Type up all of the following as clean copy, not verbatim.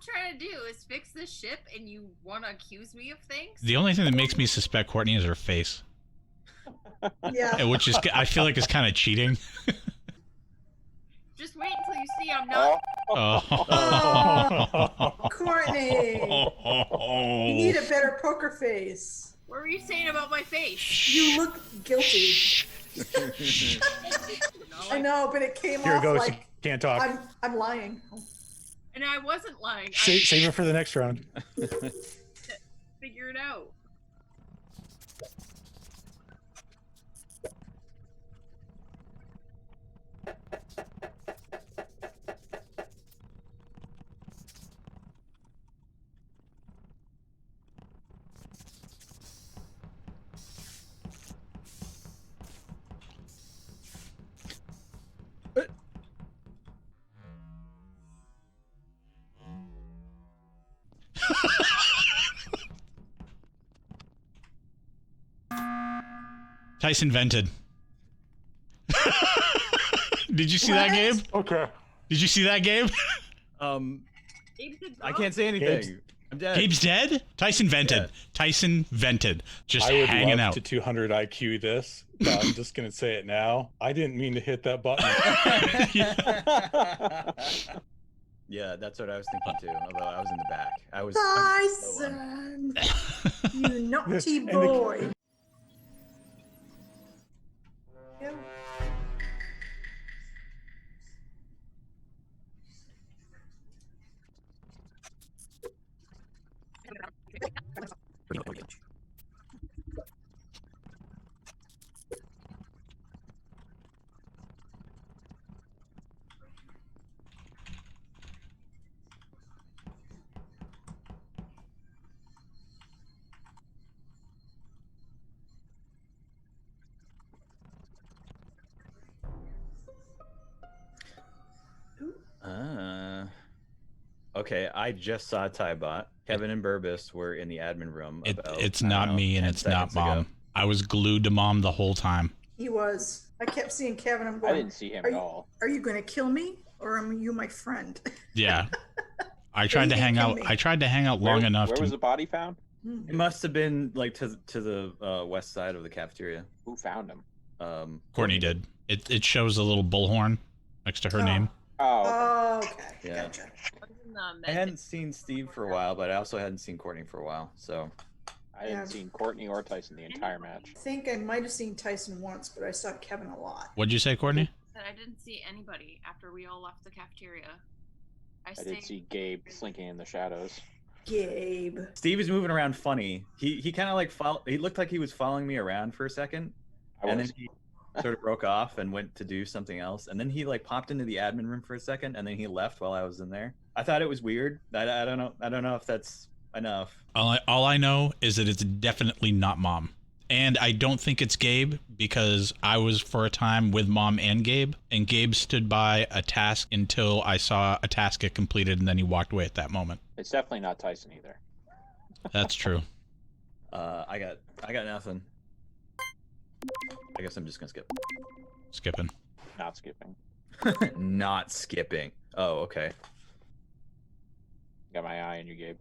trying to do is fix this ship, and you want to accuse me of things? The only thing that makes me suspect Courtney is her face. Yeah. Which is, I feel like, is kind of cheating. Just wait until you see I'm not. Oh, Courtney. You need a better poker face. What were you saying about my face? You look guilty. I know, but it came Here off it goes. like Can't talk. I'm lying. And I wasn't lying. Save it for the next round. Figure it out. Tyson vented. Did you see that, Gabe? Okay. Did you see that, Gabe? I can't say anything. I'm dead. Gabe's dead? Tyson vented. Yeah. Tyson vented. Just I would hanging love out. to 200 IQ this, but I'm just going to say it now. I didn't mean to hit that button. Yeah, that's what I was thinking too. Although I was in the back. Tyson, you naughty boy. Okay, I just saw Tybot. Kevin and Burbis were in the admin room. It's not me and it's not Mom. I was glued to Mom the whole time. He was. I kept seeing Kevin. I'm going. I didn't see him at all. Are you going to kill me, or am you my friend? Yeah. I tried to hang out. I tried to hang out long enough. Where was the body found? It must have been like to the west side of the cafeteria. Who found him? Courtney did. It shows a little bullhorn next to her name. Oh. Okay. Yeah. Gotcha. I hadn't seen Steve for a while, but I also hadn't seen Courtney for a while. So I hadn't seen Courtney or Tyson the entire match. I think I might have seen Tyson once, but I saw Kevin a lot. What'd you say, Courtney? That I didn't see anybody after we all left the cafeteria. I did see Gabe slinking in the shadows. Gabe. Steve is moving around funny. He kind of like he looked like he was following me around for a second, and then he sort of broke off and went to do something else, and then he like popped into the admin room for a second, and then he left while I was in there. I thought it was weird. I don't know if that's enough. All I know is that it's definitely not Mom. And I don't think it's Gabe, because I was for a time with Mom and Gabe stood by a task until I saw a task get completed, and then he walked away at that moment. It's definitely not Tyson either. That's true. I got nothing. I guess I'm just gonna skip. Skipping. Not skipping. Not skipping. Oh, okay. Got my eye on you, Gabe.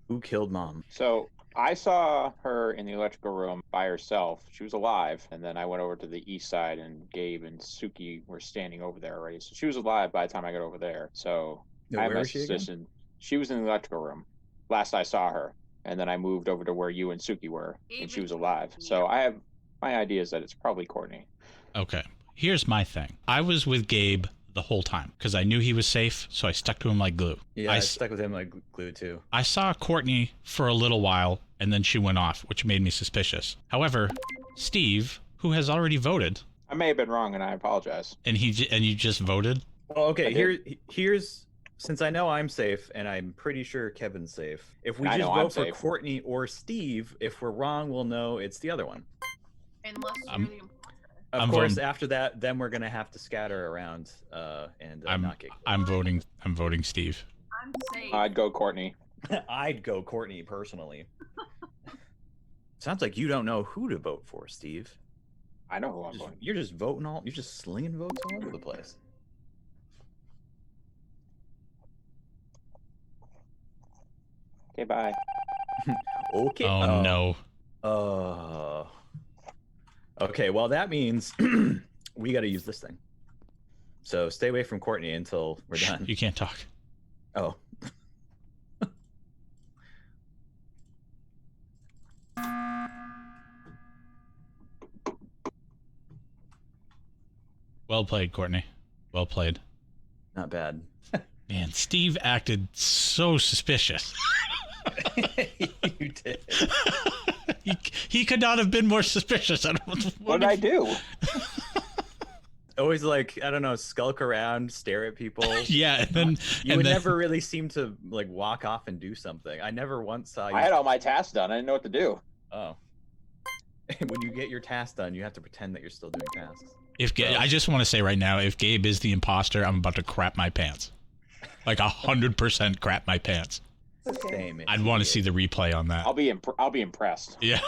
Who killed Mom? So I saw her in the electrical room by herself. She was alive, and then I went over to the east side, and Gabe and Suki were standing over there already. So she was alive by the time I got over there. So No, I have where my was she again? suspicion. She was in the electrical room last I saw her, and then I moved over to where you and Suki were, and she was alive. So I have My idea is that it's probably Courtney. Okay. Here's my thing. I was with Gabe the whole time because I knew he was safe, so I stuck to him like glue. Yeah, I stuck with him like glue too. I saw Courtney for a little while, and then she went off, which made me suspicious. However, Steve, who has already voted, I may have been wrong, and I apologize. and you just voted. Well, okay. Here's since I know I'm safe, and I'm pretty sure Kevin's safe. If we just vote for Courtney or Steve, if we're wrong, we'll know it's the other one. Unless you're the imposter. Of course, after that, then we're gonna have to scatter around and not get. I'm voting Steve. I'm safe. I'd go Courtney. I'd go Courtney personally. Sounds like you don't know who to vote for, Steve. I know who I'm voting. You're just voting you're just slinging votes all over the place. Okay, bye. Okay. Oh no. Okay, well that means we got to use this thing. So stay away from Courtney until we're done. You can't talk. Oh. Well played, Courtney. Well played. Not bad. Man, Steve acted so suspicious. You did. He could not have been more suspicious. What did I do? Always like, I don't know, skulk around, stare at people. Yeah, and then you would never really seem to like walk off and do something. I never once saw you. I had all my tasks done. I didn't know what to do. Oh. When you get your task done, you have to pretend that you're still doing tasks. I just want to say right now, if Gabe is the imposter, I'm about to crap my pants. Like 100% crap my pants. Okay. Same. I'd want to see the replay on that. I'll be impressed. Yeah.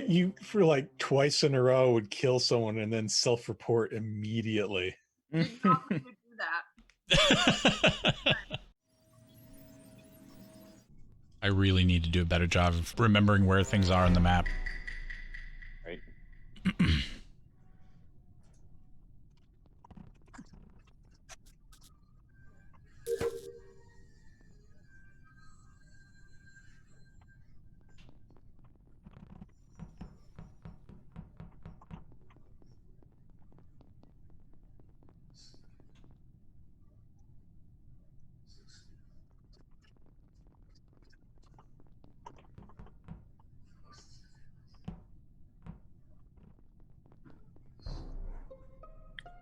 You for like twice in a row would kill someone and then self-report immediately. You don't have to do that. I really need to do a better job of remembering where things are on the map. Right.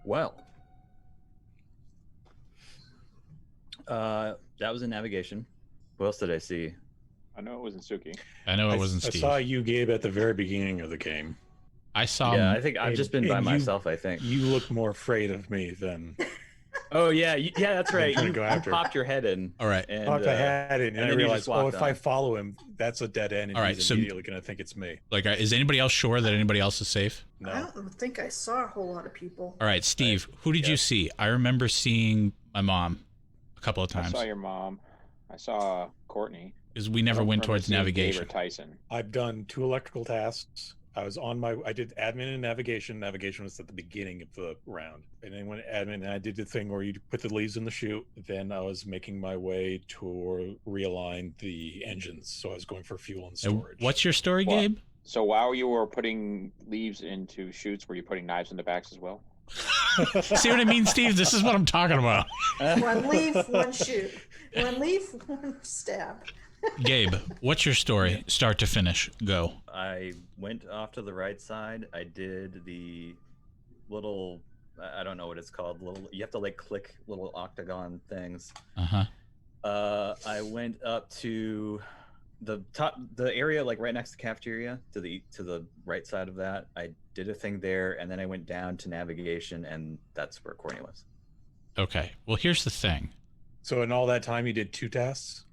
Well, that was in navigation. What else did I see? I know it wasn't Suki. I know it wasn't I Steve. saw you, Gabe, at the very beginning of the game. I saw. Yeah, I think I've just been by and myself. I think you look more afraid of me than. Oh yeah, yeah, that's right. trying You, to go you after. popped your head in. All right. And, Popped I had it, and and I then you realized, just walked if on. I follow him, that's a dead end, and All right, he's so- immediately going to think it's me. Like, is anybody else sure that anybody else is safe? I No. don't think I saw a whole lot of people. All right, Steve, who did you see? I remember seeing my mom a couple of I times saw your mom. I saw Courtney. because we never went towards Gabe or navigation. Tyson. I've done 2 electrical tasks. I did admin and navigation. Navigation was at the beginning of the round. And then when admin, and I did the thing where you put the leaves in the chute. Then I was making my way to realign the engines. So I was going for fuel and And storage. what's your story, What? Gabe? So while you were putting leaves into chutes, were you putting knives in the backs as well? See what I mean, Steve? This is what I'm talking about. One leaf, one shoot. One leaf, one stab. Gabe, what's your story, start to finish? Go. I went off to the right side. I did the little, I don't know what it's called. You have to like click little octagon things. I went up to the area like right next to the cafeteria, to the right side of that. I did a thing there, and then I went down to navigation, and that's where Courtney was. Okay. Well, here's the thing. So in all that time, you did 2 tasks?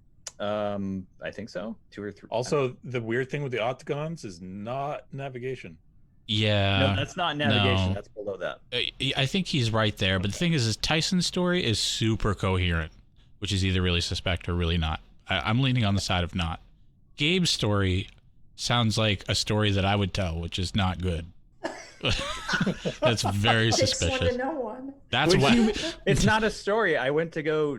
I think so, 2 or 3. Also, the weird thing with the octagons is not navigation. Yeah. No, that's not navigation. no. That's below that. I think he's right there, but the thing is Tyson's story is super coherent, which is either really suspect or really not. I'm leaning on the side of not. Gabe's story sounds like a story that I would tell, which is not good. That's very Takes one to suspicious. know one. That's Which what. it's not a story. I went to go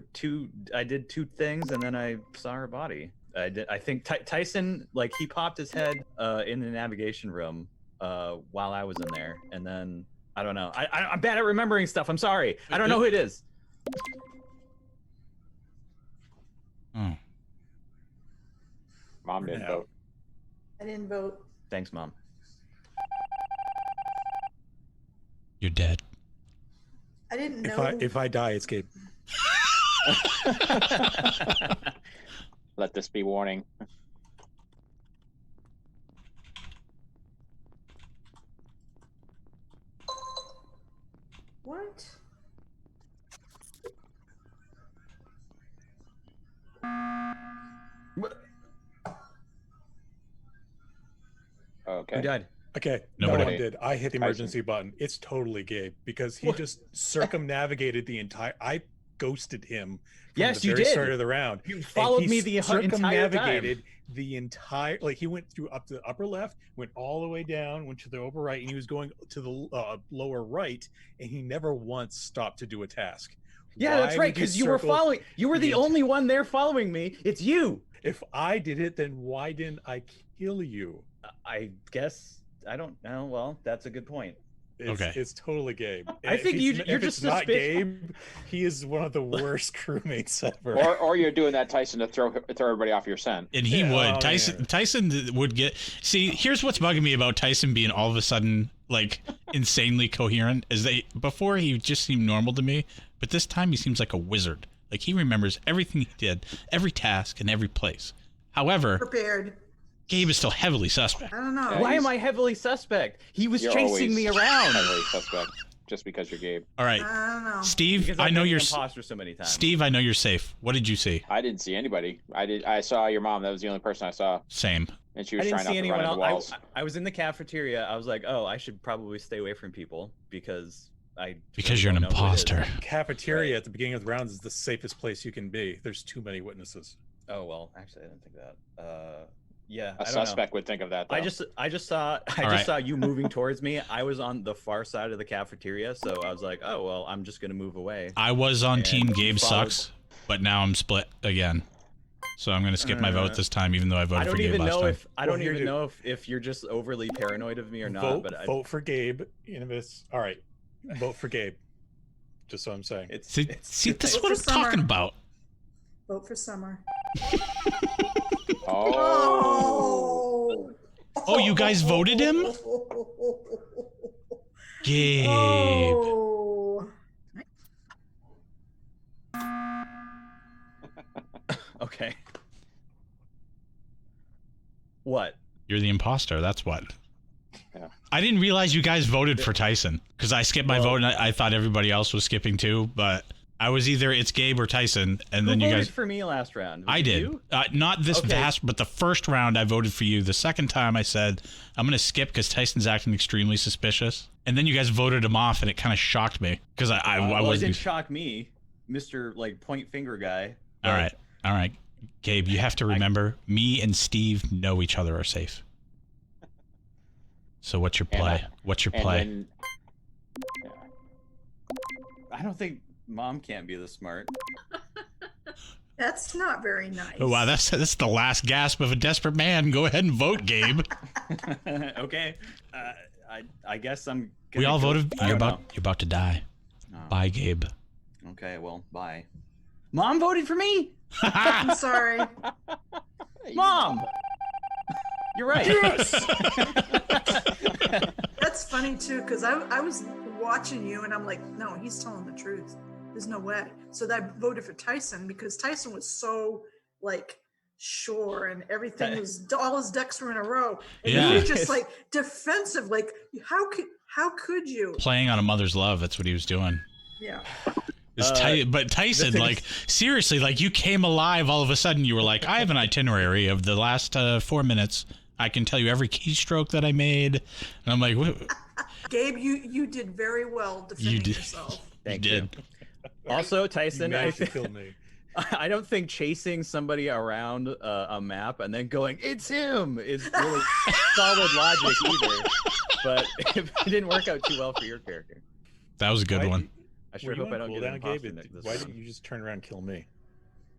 I did 2 things and then I saw her body. I think Tyson, like, he popped his head in the navigation room while I was in there, and then I don't know. I'm bad at remembering stuff. I'm sorry. I don't know who it is. Oh. Mom didn't vote. I didn't vote. Thanks, Mom. You're dead. I didn't know. If I die, it's Gabe. Let this be warning. What? Okay. Who died? Okay, Nobody. no one did. I hit the emergency button. It's totally Gabe because he just circumnavigated the entire. I ghosted him from Yes, the you very did. start of the round. You And followed he me the entire circumnavigated time. the entire. Like he went through up to the upper left, went all the way down, went to the upper right, and he was going to the lower right, and he never once stopped to do a task. Yeah, that's Why right, would because you were circle following. You were the the only one there following me. It's you. If I did it, then why didn't I kill you? I guess I don't know. Well, that's a good point. It's totally Gabe. I think you're if just it's not suspicious. Gabe, he is one of the worst crewmates ever. Or you're doing that, Tyson, to throw everybody off your scent. And he Yeah, would. oh, Tyson would get. See, here's what's bugging me about Tyson being all of a sudden like insanely coherent. Is before he just seemed normal to me, but this time he seems like a wizard. Like he remembers everything he did, every task, and every place. However, Prepared. Gabe is still heavily suspect. I don't know. Yeah, Why he's- am I heavily suspect? He was You're chasing me always around. heavily suspect, just because you're Gabe. All right, I don't know. Steve. Because I I've know been you're. the imposter so many times. Steve, I know you're safe. What did you see? I didn't see anybody. I saw your mom. That was the only person I saw, Same. and she I was didn't trying not see to anyone run into else. walls. I was in the cafeteria. I was like, oh, I should probably stay away from people because Because you're an don't know who it is. imposter. Cafeteria at the beginning of the rounds is the safest place you can be. There's too many witnesses. Oh well, actually, I didn't think that. Yeah, A I don't know. suspect would think of that. Though. I just saw right. saw you moving towards me. I was on the far side of the cafeteria, so I was like, oh well, I'm just gonna move away. I was on And Team Gabe followed- sucks, but now I'm split again. So I'm gonna skip my vote this time, even though I I voted don't for Gabe even last know time. if I Well, don't here, even dude. know if you're just overly paranoid of me or not. vote, But vote for Gabe in this. All right, vote for Gabe. Just so I'm saying. See, see, this is Vote what I'm for Summer. talking about. Vote for Summer. Oh, Oh, you guys voted him? Gabe. Oh. okay. What? You're the imposter. That's what. Yeah. I didn't realize you guys voted for Tyson because I skipped my vote and I thought everybody else was skipping too. But I was either it's Gabe or Tyson, and then Who you voted guys. for me last round? Was I it did. you? Not this Okay. vast, but the first round I voted for you. The second time I said I'm gonna skip because Tyson's acting extremely suspicious, and then you guys voted him off, and it kind of shocked me because I Well, it wasn't. didn't shock me, Mr. Like point finger guy. All right, Gabe. You have to remember, me and Steve know each other are safe. So what's your And play? What's your play? and then, I don't think Mom can't be this smart. That's not very nice. Oh wow, that's the last gasp of a desperate man. Go ahead and vote, Gabe. Okay. I guess I'm. We all voted. I You're don't about to die. know. Oh, Bye, Gabe. Okay. Well, bye. Mom voted for me. I'm sorry. Mom. You're right. Yes. That's funny too, because I was watching you and I'm like, no, he's telling the truth. There's no way. So I voted for Tyson because Tyson was so like sure and everything was all his ducks were in a row. And Yeah. you were just like defensive. Like how could you? Playing on a mother's love. That's what he was doing. Yeah. But Tyson, the thing like, seriously, like, you came alive all of a sudden. You were like, I have an itinerary of the last 4 minutes. I can tell you every keystroke that I made. And I'm like, what? Gabe, you did very well defending did. yourself. Thank you did. Also, You Tyson, managed to kill me. I don't think chasing somebody around a map and then going, "It's him," is really solid logic either. But it didn't work out too well for your character. That was a good one. I sure hope I don't get an Gabe? imposter this Why round. didn't you just turn around and kill me?